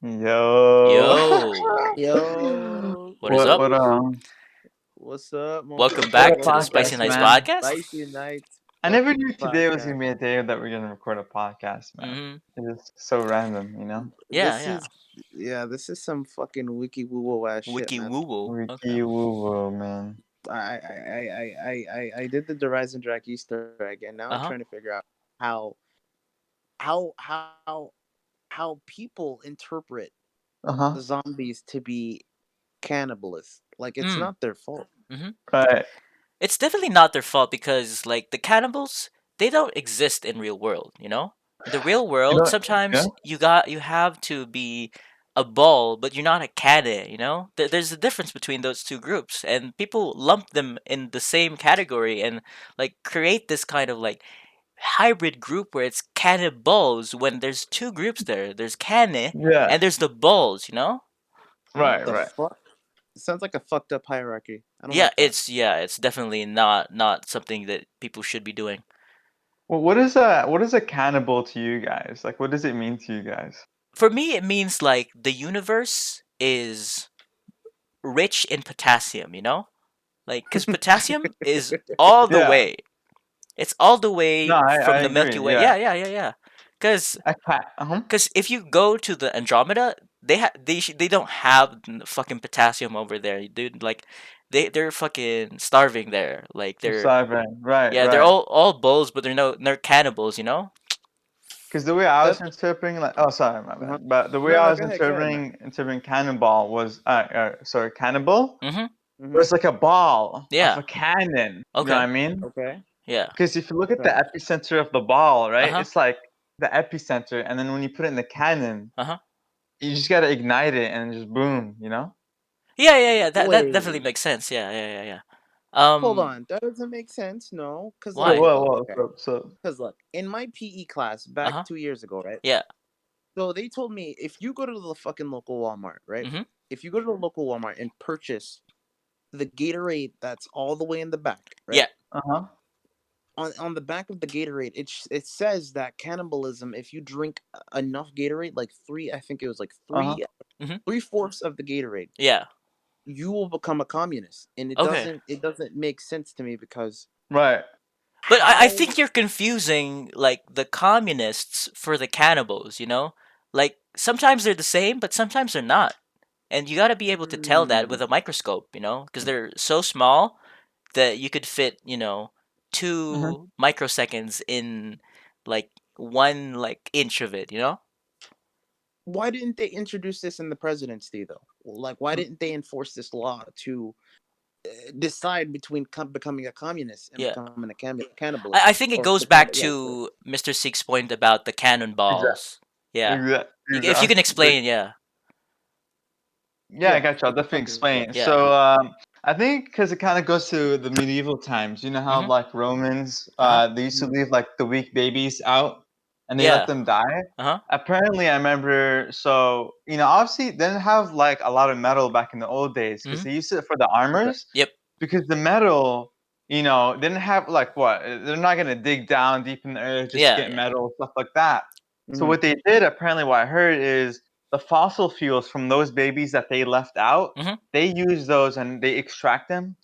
Yo. Yo, Yo, what is up? What what's up, Welcome what a back motherfucker? to the Spicy podcast, Nights man. podcast. Spicy Nights I never fucking knew today was podcast. gonna be a day that we're gonna record a podcast, man. hmm It's just so random. Yeah, This yeah. is this is some fucking wiki woo woo ass shit, Wiki man. woo woo. Okay. Wiki woo woo, man. I did the Rise and Drag Easter egg, and now I'm Uh trying to huh. figure out how how how how people interpret Uh-huh. zombies to be cannibalists. Like it's Mm. not their fault. hmm Right. It's definitely not their fault because, like, the cannibals, they don't exist in real world. In the real You world, know yeah? sometimes you have to be a ball, but you're not a cannon. There's a difference between those two groups, and people lump them in the same category and like create this kind of like hybrid group where it's cannibals when there's two groups there. There's canne Yeah. and there's the balls. Right, The right. fuck? It sounds like a fucked up hierarchy. I don't Yeah, like that. it's definitely not something that people should be doing. Well, what is a cannibal to you guys? Like what does it mean to you guys? For me, it means like the universe is rich in potassium. Like cuz potassium is all the Yeah. way. It's all the No, way I from the Milky agree, Way. yeah. Yeah, yeah, yeah, yeah. Cuz Uh-huh. Because if you go to the Andromeda, they don't have fucking potassium over there, dude. Like they're fucking starving there. Like Cyber. Right, they're right. all bulls, but they're cannibals. Because the way I was That's interpreting, like, oh, sorry, my uh-huh. bad. But the way No, I no, was go ahead, man. interpreting cannonball was, sorry, cannibal Mm-hmm. Mm-hmm. was like a ball of Yeah. a cannon. You know what Okay. I mean? Okay. Yeah. Because if you look at the Okay. epicenter of the ball, Uh right, huh. it's like the epicenter, and then when you put it in the cannon, Uh huh. you just gotta ignite it and just boom. Yeah. Yeah. Yeah. That definitely Wait. makes sense. Yeah. Yeah. Yeah. Yeah. Hold Um. on. That doesn't make sense. No, because Whoa, Why? look. whoa, whoa, Okay. so, Because look, in my PE class Uh back huh. 2 years ago, right? Yeah. So they told me if you go to the fucking local Walmart, right? Mhm. If you go to the local Walmart and purchase the Gatorade that's all the way in the back, Yeah. right? uh-huh, On the back of the Gatorade, it says that cannibalism. If you drink enough Gatorade, like three, I think it was like uh-huh. Mhm. 3/4 of the Gatorade, Yeah. you will become a communist, and it Okay. doesn't it doesn't make sense to me because Right. But I how think you're confusing like the communists for the cannibals. Like sometimes they're the same, but sometimes they're not. And you got to be able to tell that mm, with a microscope, because they're so small that you could fit, Mhm. 2 microseconds in like 1 inch of it. why didn't they introduce this in the presidency though? Like why didn't they enforce this law to decide between becoming a communist and Yeah. becoming a cannibal I think it or goes back yeah, to Mr. Six point about the Exactly. cannonballs. Yeah. If you can Exactly. explain, yeah. Yeah, I yeah, got you. I'll like a definitely fucking yeah. explain. Yeah. So, I think because it kind of goes to the medieval times. You know how Mhm. like Romans, Uh-huh. they used to Mhm. leave like the weak babies out, and they let Yeah. them die. Uh-huh. Apparently, I remember. So obviously, they didn't have like a lot of metal back in the old days because Mhm. they used it for the Okay. armors. Yep. Because the metal, didn't have like what? They're not gonna dig down deep in the earth just to Yeah, get yeah. metal stuff like that. So Mhm. what they did, apparently, what I heard is the fossil fuels from those babies that they left out, Mhm. they use those and they extract them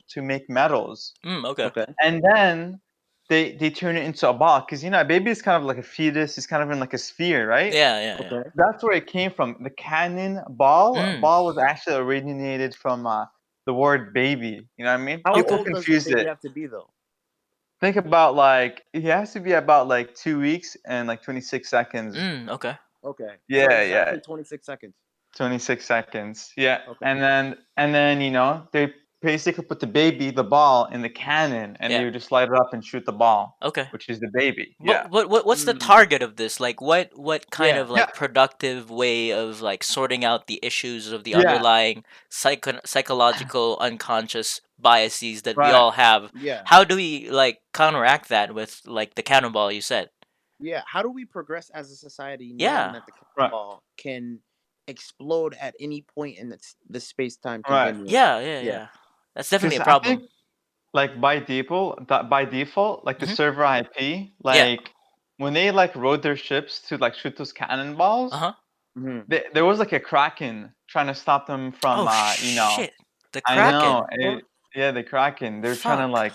to make metals, Okay. Okay. and then they turn it into a ball. Because a baby is kind of like a fetus, it's kind of in like a sphere, right? Yeah, yeah, yeah. Okay. That's where it came from. The cannon ball. Mm. Ball was actually originated from the word baby. You know what I mean? How People Okay. old does the confuse baby it. have to be though? Think about like it has to be about like 2 weeks and like 26 seconds. Okay. Okay. So Yeah, yeah. exactly 26 seconds. 26 seconds. Yeah. Okay. And then they basically put the ball in the cannon and they Yeah. would just light it up and shoot the ball, Okay. which is the baby. Yeah. What's the Mm. target of this? Like what kind Yeah. of Yeah. like productive way of like sorting out the issues of the Yeah. underlying psychological unconscious biases that we Right. all have? Yeah. How do we like counteract that with like the cannonball you said? Yeah. How do we progress as a society knowing Yeah. that the Right. cannonball can explode at any point in the space time Right. continuum? Yeah, yeah, Yeah. yeah. That's definitely Because a I problem. think like by default, like the Mhm. server IP, Yeah. like when they like rode their ships to like shoot those cannonballs, Uh-huh. Mhm. there was like a kraken trying to stop them from, Oh you know. shit! The I know. Kraken. Yeah, the kraken. They're trying to Fuck. like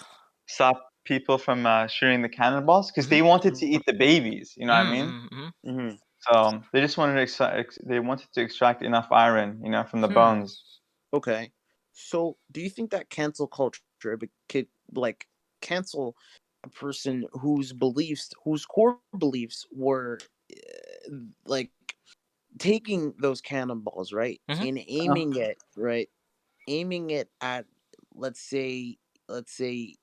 stop people from shooting the cannonballs because Mhm. they wanted to eat the babies. You know what I mean? Mm-hmm. Mhm. So they just wanted to they wanted to extract enough iron, you know, from the Hmm. bones. Okay. So, do you think that cancel culture could like cancel a person whose core beliefs were like taking those cannonballs, right, Mhm. and Uh, aiming it at, let's say, let's say,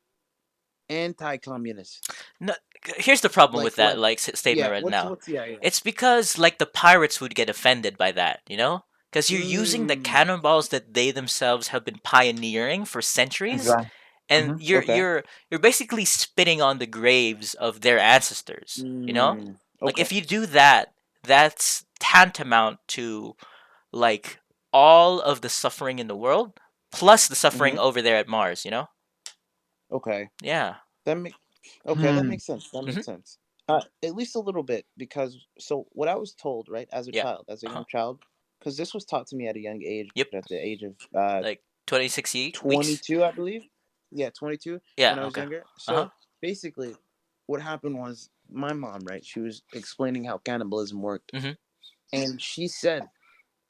anti-communist, No, here's the problem like with that statement yeah. right now. What's yeah, yeah. It's because like the pirates would get offended by that, you know? Because you're using the Mm, cannonballs that they themselves have been pioneering for centuries, exactly. and Hmm. okay. you're basically spitting on the graves of their ancestors, you know? Like Okay. if you do that, that's tantamount to like all of the suffering in the world plus the suffering Hmm. over there at Mars, you know? Okay. Yeah. That make Okay, that Hmm. makes sense. That Mhm. makes sense. At least a little bit, because so what I was told, right, Yeah. as a Uh-huh. young child, because this was taught to me at a young age, Yep. at the age of Like 26 weeks. 22, I believe. Yeah, 22 Yeah, when I was okay. younger. Uh-huh. So basically, what happened was my mom, right? She was explaining how cannibalism worked, Mhm. and she said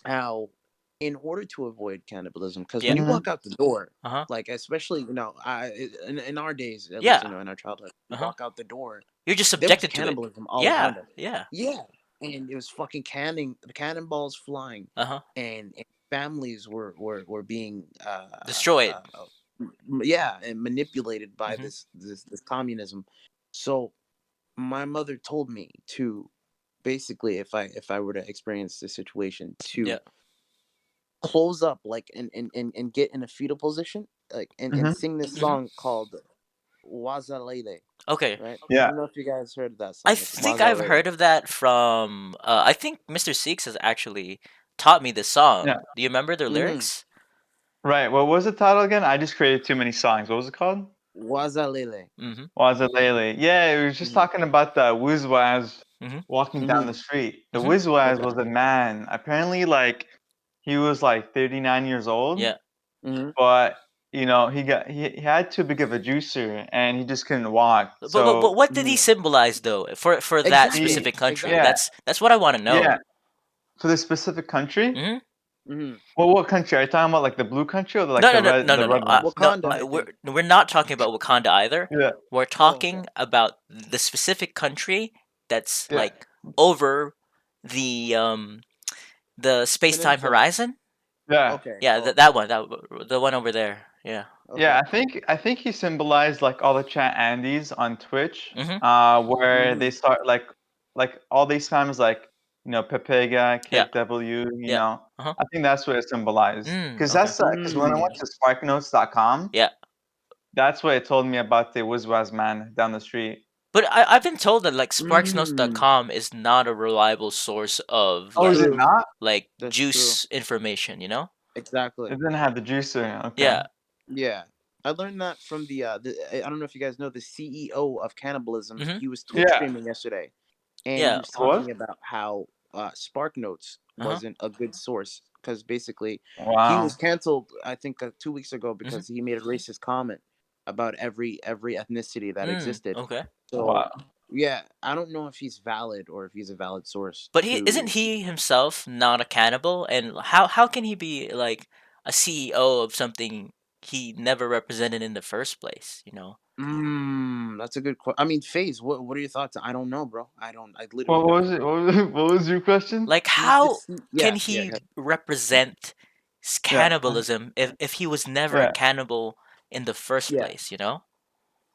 how, in order to avoid cannibalism, because Yeah. when you Hmm. walk out the door, Uh-huh. like especially in our days, at least, Yeah. in our childhood, you Uh-huh. walk out the door, You're just there was subjected to it. cannibalism all Yeah. around us. Yeah. Yeah, and it was fucking cannonballs flying, Uh-huh. and families were being Destroyed. yeah, and manipulated by Mhm. this communism. So my mother told me to, basically, if I were to experience this situation, Yeah. to close up, like, and get in a fetal position, like, and Hmm. sing this Mhm. song called Wazalele, Okay. right? I Yeah. don't know if you guys heard of that I song. It's think I've Wazalele. heard of that from I think Mr. Seeks has actually taught me this Yeah. song. Do you remember the Mm-hmm. lyrics? Right. What was the title again? I just created too many songs. What was it called? Wazalele. Mhm. Wazalele. Yeah, it was just Mm-hmm. talking about the Wuzwaz Mhm. walking down Mm-hmm. the street. The Mhm. Wuzwaz Okay. was a man. Apparently, like he was like 39 years old, Yeah. Mm-hmm. but you know he had too big of a juicer and he just couldn't walk. But So what did he Mm-hmm. symbolize though for that he, specific country? Exactly. yeah, That's what I want to yeah, know. for this specific country. Mhm. Mm-hmm. Well, what country are you talking about? Like the blue country or No, like no, no, no, the no, no. red ones? No, Wakanda, I think. we're not talking about Wakanda either. Yeah, We're Oh, okay. talking about the specific country that's yeah, like over the space-time Peninsula. horizon. yeah. Okay. Yeah, Oh, that one, the one over there. Yeah. okay. Yeah, I think he symbolized like all the chat Andes on Twitch, Mhm. where Mm-hmm. they start like all these times like Pepega, Yeah. KW, Yeah. Uh-huh. I think that's what it symbolized. Because Okay. because when I went Mm. to sparknotes.com, Yeah. that's what it told me about the Wizwaz man down the street. But I've been told that like Mm. sparksnotes.com is not a reliable source of Oh, is it like True. not? That's true. juice information, you know? Exactly. It didn't have the juicer. Okay. Yeah. Yeah. I learned that from I don't know if you guys know the CEO of cannibalism. Mhm. He was Twitch Yeah. streaming yesterday, and he Yeah. was What? talking about how Spark Notes Uh-huh. wasn't a good source, because basically he was Wow. canceled, I think, 2 weeks ago, Mhm. because he made a racist comment about every ethnicity that existed. Okay. So Wow. yeah, I don't know if he's valid, or if he's a valid source But he isn't to. he himself not a cannibal, and how can he be like a CEO of something he never represented in the first place, you know? That's a good question. I mean, Phase, what are your thoughts? I don't know, bro. I literally What don't was know. it? What was your question? Like He's the how can yeah, yeah, he represent Yeah. cannibalism if he was never a Yeah. cannibal in the first yeah. place, you know?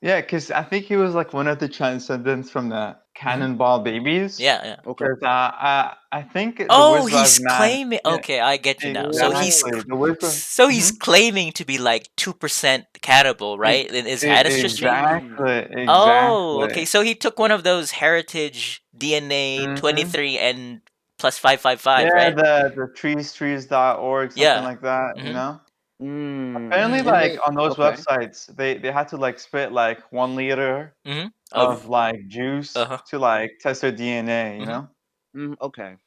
Yeah, because I think he was like one of the transcendents from the Mhm. Cannonball Babies. Yeah, yeah. Okay. Because I think the Oh, Wizwaz he's man. claiming. Yeah, Okay, I get you now. exactly. The Wizwaz. He's claiming to be like 2% cannibal, right? In his ancestry. Mm, Exactly. Oh, Exactly. okay. So he took one of those heritage DNA Hmm. 23 and plus 555, Yeah, right? the trees.org, something Yeah. like that. Mhm. Apparently, and like they on those okay. websites, they had to like spit like 1 liter Mhm. of Of like juice uh-huh. to like test their DNA. Mhm. Okay.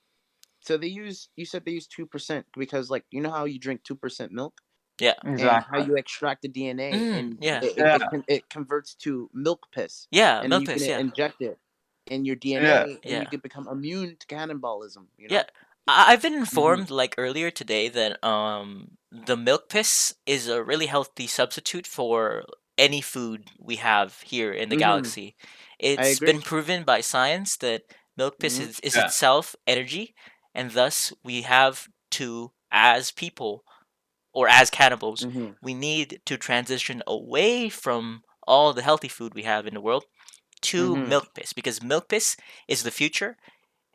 So you said they use 2% because, like, you know how you drink 2% milk Yeah. and how Exactly. you extract the DNA and Yeah. Yeah, it converts to milk piss, Yeah. and then Milk you can piss. Yeah. inject it in your yeah, DNA and you Yeah. can become immune to cannibalism, you Yeah. know? I've been Mhm. informed like earlier today that the milk piss is a really healthy substitute for any food we have here in the Mhm. galaxy. I It's been agree. proven by science that milk piss Mhm. is yeah. itself energy, and thus we have to, as people or as cannibals, Mhm. we need to transition away from all the healthy food we have in the world to Mhm. milk piss, because milk piss is the future,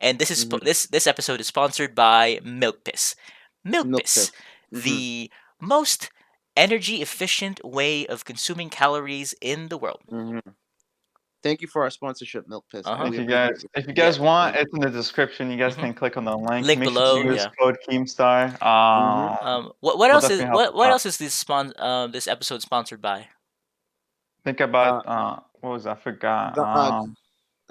and Mhm. this episode is sponsored by Milk Piss. Milk Milk Piss, piss. Mhm. the most energy efficient way of consuming calories in the world. Mhm. Thank you for our sponsorship, Milk Piss. Uh huh. We appreciate it. If you Yeah. guys want, Thank it's in the description. You guys Hmm. can click on the link. Link Make sure to below. use Yeah. code Keemstar. you. Mhm. What Will else is definitely help us what out. else is this episode sponsored by? Think Uh about what was that? I forgot. the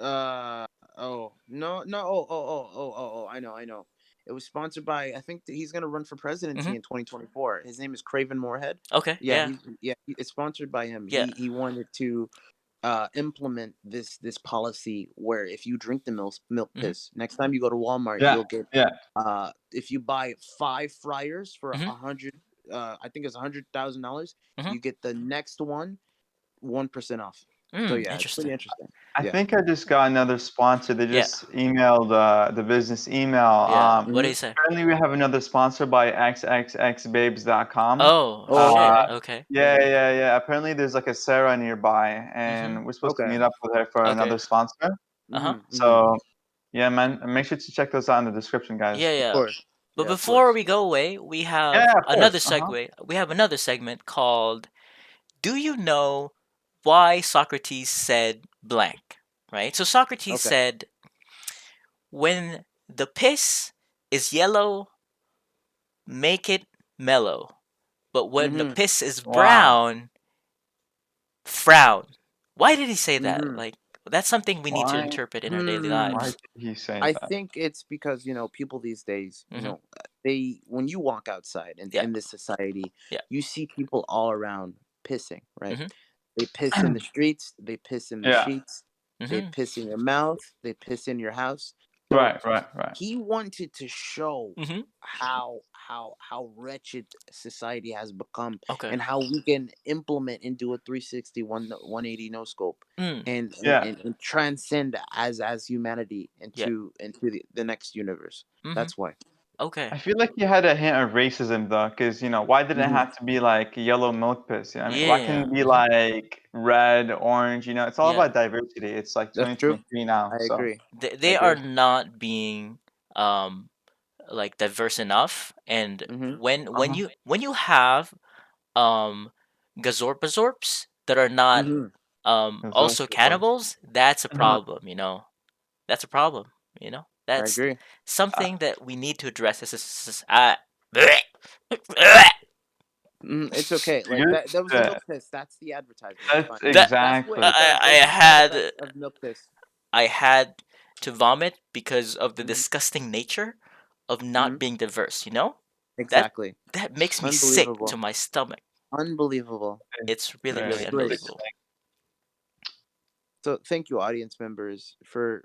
Uh oh, no, I know. It was sponsored by, I think that he's gonna run for Hmm. presidency in 2024. His name is Craven Moorhead. Okay. Yeah, Yeah. it's sponsored by him. Yeah. He wanted to implement this policy where if you drink the milk Hmm. piss, next time you go to Walmart, Yeah, you'll get yeah. if you buy 5 fryers for Hmm. 100, I think it's $100,000, Hmm. you get the next one 1% off. So yeah, it's pretty Interesting. interesting. I Yeah. think I just got another sponsor. They Yeah. just emailed the business email. Yeah. What do Mhm. you say? Currently, we have another sponsor by xxxbabes.com. Oh Oh, shit. Uh, okay. Okay. yeah, yeah, yeah. Apparently, there's like a Sarah nearby, Hmm. and we're supposed to Okay. meet up with her for Okay. another sponsor. Uh huh. Mhm. Mhm. So, yeah, man, make sure to check those out in the description, Yeah, guys. Of yeah. course. But Yeah, of before course. we go away, we have Yeah, of another course. Uh-huh. segue. We have another segment called "Do you know why Socrates said blank?" Right? So Socrates Okay. said, "When the piss is yellow, make it mellow. But when the Mhm. piss is Wow. brown, frown." Why did he say that? Mhm. Like, that's something we need to Why? interpret in our daily Hmm. Why lives. did he say I that? think it's because, people these days, Mhm. they when you walk outside Yeah. in this society, Yeah. you see people all around pissing, right? Mhm. They piss in the streets, they piss in the Yeah. sheets, they Mhm. piss in your mouth, they piss in your house. So Right, right, right. he wanted to show Mhm. how wretched society has become Okay. and how we can implement into a 360 180 no scope Mm. Yeah. and transcend as humanity Yeah. into the next universe. Mhm. That's why. Okay. I feel like you had a hint of racism though, because why did it Hmm. have to be like yellow milk piss? I mean, why Yeah. couldn't it be Mhm. like red, orange? It's all Yeah. about diversity. It's like That's true. 2023 now, I so agree. I They are agree. not being um like diverse enough, and Hmm. uh-huh. when you have um gazorpazorps that are not Hmm. That's also also cannibals, that's a uh-huh. problem. That's a problem. I That's agree. something Uh, that we need to address as It's okay. Like good that was the shit. milk piss. That's the advertisement. It's fine. That's that exactly. I Those are side had effects of milk piss. I had to vomit because of the Hmm. disgusting nature of not Hmm. being diverse. That Exactly. that makes me sick to Unbelievable. my stomach. Unbelievable. It's really, really Disgrace. unbelievable. So thank you, audience members, for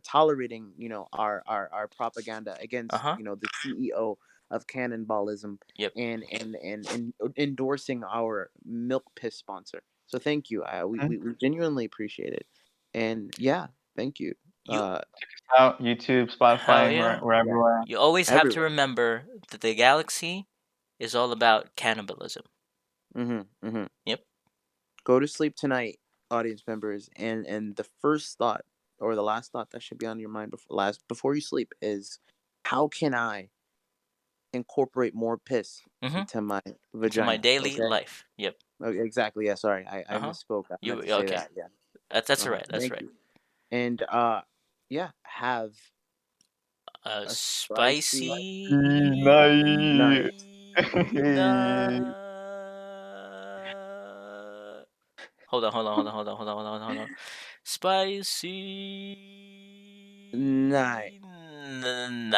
tolerating, our propaganda against, Uh-huh. the CEO of Cannonballism Yep. and endorsing our milk piss sponsor. So thank you. Mhm. We genuinely appreciate it. And yeah, thank you. You Out YouTube, Hell Spotify, yeah. we're Yeah, everywhere. You always have to everywhere. remember that the galaxy is all about cannibalism. Mm-hmm. Mm-hmm. Yep. Go to sleep tonight, audience members, and the first thought or the last thought that should be on your mind before you sleep is, how can I incorporate more piss Mhm. into my Into my vagina? daily Okay. life. Yep. Okay, exactly. Yeah. Sorry, I Uh-huh. misspoke. I You meant to say okay. that. Yeah. That's all right. That's Thank right. you. And yeah, have a spicy Night. night. Hold on. Spicy Night. Nice.